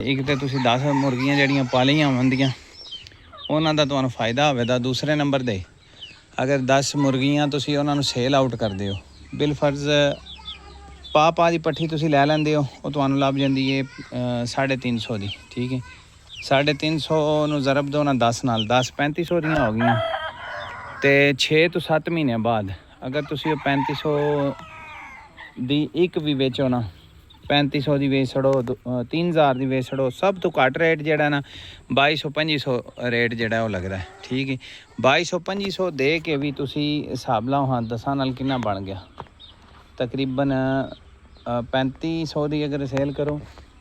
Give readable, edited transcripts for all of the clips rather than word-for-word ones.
ਇੱਕ ਤੇ ਤੁਸੀਂ 10 ਮੁਰਗੀਆਂ ਜਿਹੜੀਆਂ ਪਾਲੀਆਂ ਹੁੰਦੀਆਂ ਉਹਨਾਂ ਦਾ ਤੁਹਾਨੂੰ ਫਾਇਦਾ ਹੋਵੇਗਾ। ਦੂਸਰੇ ਨੰਬਰ 'ਤੇ ਅਗਰ 10 ਮੁਰਗੀਆਂ ਤੁਸੀਂ ਉਹਨਾਂ ਨੂੰ ਸੇਲ ਆਊਟ ਕਰਦੇ ਹੋ, ਬਿਲ ਫਰਜ਼ ਪਾ ਦੀ ਪੱਠੀ ਤੁਸੀਂ ਲੈ ਲੈਂਦੇ ਹੋ, ਉਹ ਤੁਹਾਨੂੰ ਲੱਭ ਜਾਂਦੀ ਹੈ 350 ਦੀ। ਠੀਕ ਹੈ, 350 ਨੂੰ ਜ਼ਰਬ ਦਿਓ ਨਾ 10 ਨਾਲ, 10 3500 ਦੀਆਂ ਹੋ ਗਈਆਂ। ਅਤੇ 6 ਤੋਂ 7 ਮਹੀਨਿਆਂ ਬਾਅਦ ਅਗਰ ਤੁਸੀਂ ਉਹ 3500 ਦੀ ਇੱਕ ਵੀ ਵੇਚੋ ਨਾ, 3500 ਦੀ ਵੇਚ ਛੜੋ, 3000 ਦੀ ਵੇਚ ਛੜੋ, ਸਭ ਤੋਂ ਘੱਟ ਰੇਟ ਜਿਹੜਾ ਨਾ 2200-2500 ਰੇਟ ਜਿਹੜਾ ਉਹ ਲੱਗਦਾ। ਠੀਕ ਹੈ, 2200-2500 ਦੇ ਕੇ ਵੀ ਤੁਸੀਂ ਹਿਸਾਬ ਲਾਓ ਹਾਂ 10 ਨਾਲ ਕਿੰਨਾ ਬਣ ਗਿਆ, ਤਕਰੀਬਨ 3500 ਦੀ ਅਗਰ ਸੇਲ ਕਰੋ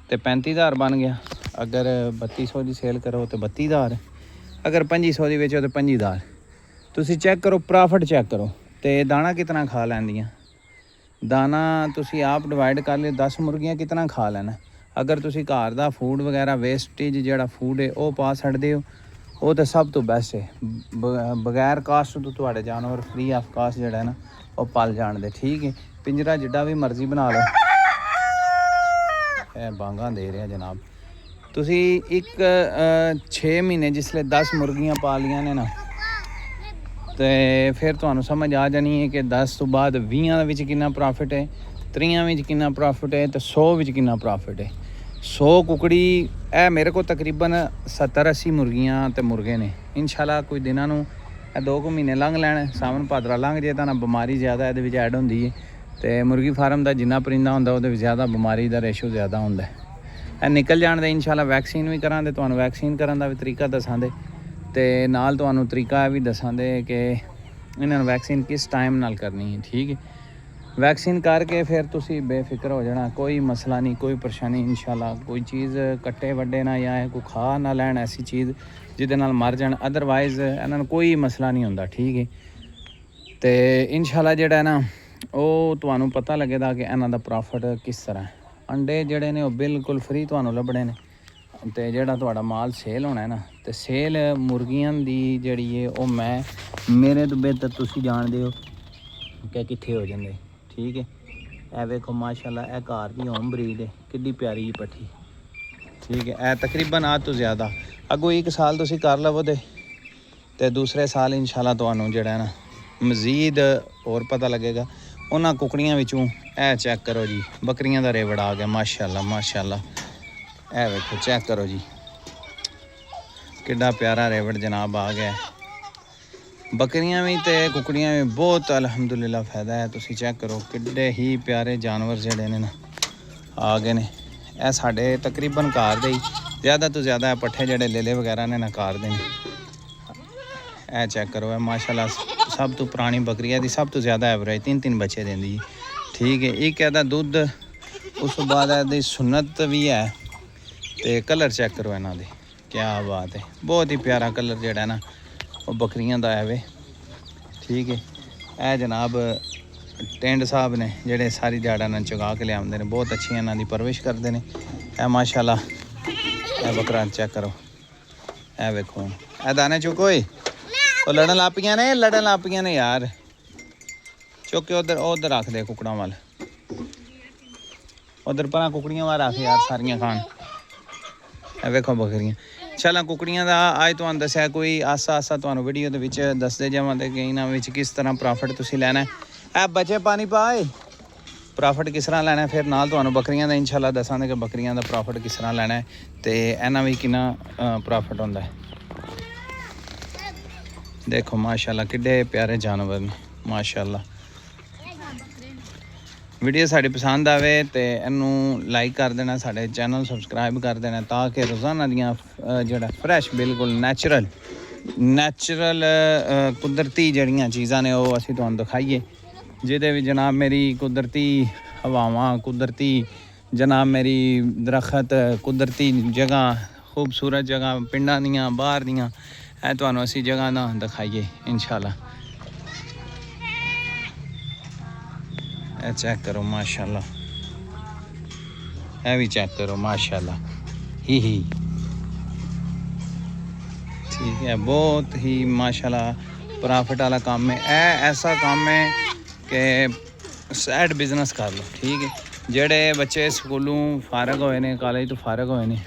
ਤਾਂ 35000 ਬਣ ਗਿਆ। ਅਗਰ 3200 ਦੀ ਸੇਲ ਕਰੋ ਤਾਂ 32000, ਅਗਰ 2500 ਦੀ ਵੇਚੋ ਤਾਂ 25000। ਤੁਸੀਂ ਚੈੱਕ ਕਰੋ, ਪ੍ਰੋਫਿਟ ਚੈੱਕ ਕਰੋ। ਅਤੇ ਦਾਣਾ ਕਿਤਨਾ ਖਾ ਲੈਂਦੀਆਂ, ਦਾਣਾ ਤੁਸੀਂ ਆਪ ਡਿਵਾਈਡ ਕਰ ਲਿਓ, 10 ਮੁਰਗੀਆਂ ਕਿਤਨਾ ਖਾ ਲੈਣਾ। ਅਗਰ ਤੁਸੀਂ ਘਰ ਦਾ ਫੂਡ ਵਗੈਰਾ ਵੇਸਟੇਜ ਜਿਹੜਾ ਫੂਡ ਹੈ ਉਹ ਪਾ ਛੱਡਦੇ ਹੋ, ਉਹ ਤਾਂ ਸਭ ਤੋਂ ਬੈਸਟ ਹੈ। ਬਗੈਰ ਕਾਸਟ ਤੋਂ ਤੁਹਾਡੇ ਜਾਨਵਰ ਫ੍ਰੀ ਆਫ ਕਾਸਟ ਜਿਹੜਾ ਨਾ ਉਹ ਪਲ ਜਾਣਦੇ। ਠੀਕ ਹੈ, ਪਿੰਜਰਾ ਜਿੱਡਾ ਵੀ ਮਰਜ਼ੀ ਬਣਾ ਲਓ। ਇਹ ਬਾਂਗਾਂ ਦੇ ਰਿਹਾ ਜਨਾਬ। ਤੁਸੀਂ 6 ਮਹੀਨੇ ਜਿਸਲੇ 10 ਮੁਰਗੀਆਂ ਪਾ ਲਈਆਂ ਨੇ ਨਾ, ਅਤੇ ਫਿਰ ਤੁਹਾਨੂੰ ਸਮਝ ਆ ਜਾਣੀ ਹੈ ਕਿ 10 ਤੋਂ ਬਾਅਦ 20 ਵਿੱਚ ਕਿੰਨਾ ਪ੍ਰੋਫਿਟ ਹੈ, 30 ਵਿੱਚ ਕਿੰਨਾ ਪ੍ਰੋਫਿਟ ਹੈ, ਅਤੇ 100 ਵਿੱਚ ਕਿੰਨਾ ਪ੍ਰੋਫਿਟ ਹੈ। 100 ਕੁਕੜੀ ਇਹ ਮੇਰੇ ਕੋਲ ਤਕਰੀਬਨ 70-80 ਮੁਰਗੀਆਂ ਅਤੇ ਮੁਰਗੇ ਨੇ। ਇਨਸ਼ਾਅੱਲਾ ਕੋਈ ਦਿਨਾਂ ਨੂੰ ਇਹ 2 ਮਹੀਨੇ ਲੰਘ ਲੈਣ, ਸਾਵਣ ਭਾਦਰਾ ਲੰਘ ਜੇ ਤਾਂ ਨਾ ਬਿਮਾਰੀ ਜ਼ਿਆਦਾ ਇਹਦੇ ਵਿੱਚ ਐਡ ਹੁੰਦੀ ਹੈ। ਅਤੇ ਮੁਰਗੀ ਫਾਰਮ ਦਾ ਜਿੰਨਾ ਪਰਿੰਦਾ ਹੁੰਦਾ ਉਹਦੇ ਵਿੱਚ ਜ਼ਿਆਦਾ ਬਿਮਾਰੀ ਦਾ ਰੇਸ਼ੋ ਜ਼ਿਆਦਾ ਹੁੰਦਾ। ਇਹ ਨਿਕਲ ਜਾਣ ਦੇ ਇਨਸ਼ਾਅੱਲਾ ਵੈਕਸੀਨ ਵੀ ਕਰਾਂਗੇ, ਤੁਹਾਨੂੰ ਵੈਕਸੀਨ ਕਰਨ ਦਾ ਵੀ ਤਰੀਕਾ ਦੱਸਾਂਗੇ, ਅਤੇ ਨਾਲ ਤੁਹਾਨੂੰ ਤਰੀਕਾ ਇਹ ਵੀ ਦੱਸਾਂਗੇ ਕਿ ਇਹਨਾਂ ਨੂੰ ਵੈਕਸੀਨ ਕਿਸ ਟਾਈਮ ਨਾਲ ਕਰਨੀ ਹੈ। ਠੀਕ ਹੈ, ਵੈਕਸੀਨ ਕਰਕੇ ਫਿਰ ਤੁਸੀਂ ਬੇਫਿਕਰ ਹੋ ਜਾਣਾ, ਕੋਈ ਮਸਲਾ ਨਹੀਂ, ਕੋਈ ਪਰੇਸ਼ਾਨੀ ਇਨਸ਼ਾਅੱਲਾ। ਕੋਈ ਚੀਜ਼ ਕੱਟੇ ਵੱਡੇ ਨਾ ਜਾਂ ਕੋਈ ਖਾ ਨਾ ਲੈਣ ਐਸੀ ਚੀਜ਼ ਜਿਹਦੇ ਨਾਲ ਮਰ ਜਾਣ, ਅਦਰਵਾਈਜ਼ ਇਹਨਾਂ ਨੂੰ ਕੋਈ ਮਸਲਾ ਨਹੀਂ ਹੁੰਦਾ। ਠੀਕ ਹੈ, ਅਤੇ ਇਨਸ਼ਾਅੱਲਾ ਜਿਹੜਾ ਨਾ ਉਹ ਤੁਹਾਨੂੰ ਪਤਾ ਲੱਗੇਗਾ ਕਿ ਇਹਨਾਂ ਦਾ ਪ੍ਰੋਫਿਟ ਕਿਸ ਤਰ੍ਹਾਂ। ਅੰਡੇ ਜਿਹੜੇ ਨੇ ਉਹ ਬਿਲਕੁਲ ਫ੍ਰੀ ਤੁਹਾਨੂੰ ਲੱਭਣੇ ਨੇ, ਅਤੇ ਜਿਹੜਾ ਤੁਹਾਡਾ ਮਾਲ ਸੇਲ ਹੋਣਾ ਹੈ ਨਾ, ਅਤੇ ਸੇਲ ਮੁਰਗੀਆਂ ਦੀ ਜਿਹੜੀ ਹੈ ਉਹ ਮੇਰੇ ਤੋਂ ਬਿਹਤਰ ਤੁਸੀਂ ਜਾਣਦੇ ਹੋ ਕਿ ਕਿੱਥੇ ਹੋ ਜਾਂਦੇ। ਠੀਕ ਹੈ, ਇਹ ਵੇਖੋ ਮਾਸ਼ਾਅੱਲਾ, ਇਹ ਘਰ ਦੀ ਹੋਮ ਬਰੀਡ ਹੈ, ਕਿੱਡੀ ਪਿਆਰੀ ਜੀ ਪੱਠੀ। ਠੀਕ ਹੈ, ਇਹ ਤਕਰੀਬਨ ਆਹ ਤੋਂ ਜ਼ਿਆਦਾ ਅੱਗੋਂ 1 ਸਾਲ ਤੁਸੀਂ ਕਰ ਲਵੋ ਅਤੇ ਦੂਸਰੇ ਸਾਲ ਇਨਸ਼ਾਅੱਲਾ ਤੁਹਾਨੂੰ ਜਿਹੜਾ ਨਾ ਮਜ਼ੀਦ ਹੋਰ ਪਤਾ ਲੱਗੇਗਾ। ਉਹਨਾਂ ਕੁਕੜੀਆਂ ਵਿੱਚੋਂ ਇਹ ਚੈੱਕ ਕਰੋ ਜੀ, ਬੱਕਰੀਆਂ ਦਾ ਰੇਵੜ ਆ ਗਿਆ ਮਾਸ਼ਾਅੱਲਾ ਮਾਸ਼ਾਅੱਲਾ। ਇਹ ਵੇਖੋ, ਚੈੱਕ ਕਰੋ ਜੀ, ਕਿੱਡਾ ਪਿਆਰਾ ਰੇਵੜ ਜਨਾਬ ਆ ਗਿਆ। ਬੱਕਰੀਆਂ ਵੀ ਅਤੇ ਕੁਕੜੀਆਂ ਵੀ ਬਹੁਤ ਅਲਹਮਦੁਲਿਲਾ ਫਾਇਦਾ ਹੈ। ਤੁਸੀਂ ਚੈੱਕ ਕਰੋ ਕਿੱਡੇ ਹੀ ਪਿਆਰੇ ਜਾਨਵਰ ਜਿਹੜੇ ਨੇ ਨਾ ਆ ਗਏ ਨੇ। ਇਹ ਸਾਡੇ ਤਕਰੀਬਨ ਘਰ ਦੇ ਹੀ ਜ਼ਿਆਦਾ ਤੋਂ ਜ਼ਿਆਦਾ ਪੱਠੇ ਜਿਹੜੇ ਲੇਲੇ ਵਗੈਰਾ ਨੇ ਨਾ ਘਰ ਦੇ ਨੇ। ਇਹ ਚੈੱਕ ਕਰੋ, ਇਹ ਮਾਸ਼ਾਅੱਲਾ ਸਭ ਤੋਂ ਪੁਰਾਣੀ ਬੱਕਰੀ ਹੈ, ਦੀ ਸਭ ਤੋਂ ਜ਼ਿਆਦਾ ਐਵਰੇਜ 3 ਬੱਚੇ ਦਿੰਦੀ। ਠੀਕ ਹੈ, ਇੱਕ ਇਹਦਾ ਦੁੱਧ, ਉਸ ਤੋਂ ਬਾਅਦ ਇਹਦੀ ਸੁਨਤ ਵੀ ਹੈ। ਅਤੇ ਕਲਰ ਚੈੱਕ ਕਰੋ ਇਹਨਾਂ ਦੇ, ਕਿਆ ਬਾਤ ਹੈ, ਬਹੁਤ ਹੀ ਪਿਆਰਾ ਕਲਰ ਜਿਹੜਾ ਨਾ ਉਹ ਬੱਕਰੀਆਂ ਦਾ ਹੈ ਵੇ। ਠੀਕ ਹੈ, ਇਹ ਜਨਾਬ ਟੈਂਡ ਸਾਹਿਬ ਨੇ ਜਿਹੜੇ ਸਾਰੀ ਦਿਹਾੜਾ ਨਾਲ ਚੁਗਾ ਕੇ ਲਿਆਉਂਦੇ ਨੇ, ਬਹੁਤ ਅੱਛੀ ਇਹਨਾਂ ਦੀ ਪਰਵਰਿਸ਼ ਕਰਦੇ ਨੇ। ਇਹ ਮਾਸ਼ਾਅੱਲਾ ਇਹ ਬੱਕਰਾ ਚੈੱਕ ਕਰੋ, ਇਹ ਵੇਖੋ, ਇਹ ਦਾਣੇ ਚੁੱਕ ਓਏ, ਉਹ ਲੜਨ ਲੱਗ ਪਈਆਂ ਨੇ ਯਾਰ, ਚੁੱਕ ਕੇ ਉਧਰ ਰੱਖ ਦੇ ਕੁਕੜਾਂ ਵੱਲ, ਉਧਰ ਪਰਾਂ ਕੁਕੜੀਆਂ ਵੱਲ ਰੱਖ ਯਾਰ ਸਾਰੀਆਂ ਖਾਣ। ਇਹ ਵੇਖੋ ਬੱਕਰੀਆਂ। ਚਲੋ ਕੁਕੜੀਆਂ ਦਾ ਅੱਜ ਤੁਹਾਨੂੰ ਦੱਸਿਆ, ਕੋਈ ਆਸਾ ਤੁਹਾਨੂੰ ਵੀਡੀਓ ਦੇ ਵਿੱਚ ਦੱਸਦੇ ਜਾਵਾਂਗੇ ਕਿ ਇਹਨਾਂ ਵਿੱਚ ਕਿਸ ਤਰ੍ਹਾਂ ਪ੍ਰੋਫਿਟ ਤੁਸੀਂ ਲੈਣਾ। ਇਹ ਬੱਚੇ ਪਾਣੀ ਪਾਏ, ਪ੍ਰੋਫਿਟ ਕਿਸ ਤਰ੍ਹਾਂ ਲੈਣਾ। ਫਿਰ ਨਾਲ ਤੁਹਾਨੂੰ ਬੱਕਰੀਆਂ ਦਾ ਇਨਸ਼ਾਅੱਲਾ ਦੱਸਾਂਗੇ ਕਿ ਬੱਕਰੀਆਂ ਦਾ ਪ੍ਰੋਫਿਟ ਕਿਸ ਤਰ੍ਹਾਂ ਲੈਣਾ ਅਤੇ ਇਹਨਾਂ ਵੀ ਕਿੰਨਾ ਪ੍ਰੋਫਿਟ ਹੁੰਦਾ ਹੈ। ਦੇਖੋ ਮਾਸ਼ਾਅੱਲਾ ਕਿੱਡੇ ਪਿਆਰੇ ਜਾਨਵਰ ਨੇ ਮਾਸ਼ਾਅੱਲਾ। ਵੀਡੀਓ ਸਾਡੀ ਪਸੰਦ ਆਵੇ ਅਤੇ ਇਹਨੂੰ ਲਾਈਕ ਕਰ ਦੇਣਾ, ਸਾਡੇ ਚੈਨਲ ਸਬਸਕ੍ਰਾਈਬ ਕਰ ਦੇਣਾ, ਤਾਂ ਕਿ ਰੋਜ਼ਾਨਾ ਦੀਆਂ ਜਿਹੜਾ ਫਰੈਸ਼ ਬਿਲਕੁਲ ਨੈਚੁਰਲ ਕੁਦਰਤੀ ਜਿਹੜੀਆਂ ਚੀਜ਼ਾਂ ਨੇ ਉਹ ਅਸੀਂ ਤੁਹਾਨੂੰ ਦਿਖਾਈਏ, ਜਿਹਦੇ ਵਿੱਚ ਜਨਾਬ ਮੇਰੀ ਕੁਦਰਤੀ ਹਵਾਵਾਂ, ਕੁਦਰਤੀ ਜਨਾਬ ਮੇਰੀ ਦਰਖਤ, ਕੁਦਰਤੀ ਜਗ੍ਹਾ, ਖੂਬਸੂਰਤ ਜਗ੍ਹਾ ਪਿੰਡਾਂ ਦੀਆਂ ਬਾਹਰ ਦੀਆਂ, ਇਹ ਤੁਹਾਨੂੰ ਅਸੀਂ ਜਗ੍ਹਾ ਨਾ ਦਿਖਾਈਏ ਇਨਸ਼ਾਅੱਲਾ। ਇਹ ਚੈੱਕ ਕਰੋ ਮਾਸ਼ਾਅੱਲਾ, ਇਹ ਵੀ ਚੈੱਕ ਕਰੋ ਮਾਸ਼ਾਅੱਲਾ। ਹੀ ਠੀਕ ਹੈ, ਬਹੁਤ ਹੀ ਮਾਸ਼ਾਅੱਲਾ प्रॉफिट वाला काम है। ऐसा काम है कि साइड बिजनेस कर लो। ठीक है, जेड़े बच्चे स्कूलों फारग होए ने, कॉलेज तो फारग होए ने,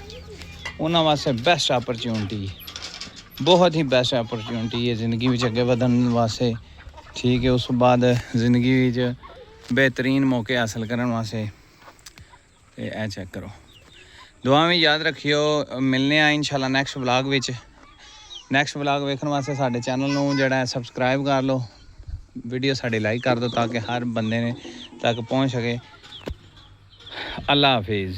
ਉਹਨਾਂ ਵਾਸਤੇ ਬੈਸਟ ਆਪਰਚੁਨਿਟੀ, ਬਹੁਤ ਹੀ ਬੈਸਟ ਆਪਰਚੁਨਿਟੀ ਹੈ ਜ਼ਿੰਦਗੀ ਵਿੱਚ ਅੱਗੇ ਵਧਣ ਵਾਸਤੇ। ਠੀਕ ਹੈ, ਉਸ ਤੋਂ ਬਾਅਦ ਜ਼ਿੰਦਗੀ ਵਿੱਚ ਬਿਹਤਰੀਨ ਮੌਕੇ ਹਾਸਲ ਕਰਨ ਵਾਸਤੇ। ਤੇ ਇਹ ਚੈੱਕ ਕਰੋ। ਦੁਆ ਵੀ ਯਾਦ ਰੱਖਿਓ। ਮਿਲਨੇ ਆ ਇਨਸ਼ਾਅੱਲਾ ਨੈਕਸਟ ਵਲਾਗ ਵਿੱਚ। ਨੈਕਸਟ ਵਲਾਗ ਵੇਖਣ ਵਾਸਤੇ ਸਾਡੇ ਚੈਨਲ ਨੂੰ ਜਿਹੜਾ ਸਬਸਕ੍ਰਾਈਬ ਕਰ ਲਓ, ਵੀਡੀਓ ਸਾਡੇ ਲਾਈਕ ਕਰ ਦਿਓ ਤਾਂ ਕਿ ਹਰ ਬੰਦੇ ਨੇ ਤੱਕ ਪਹੁੰਚ ਸਕੇ। ਅੱਲਾ ਹਾਫਿਜ਼।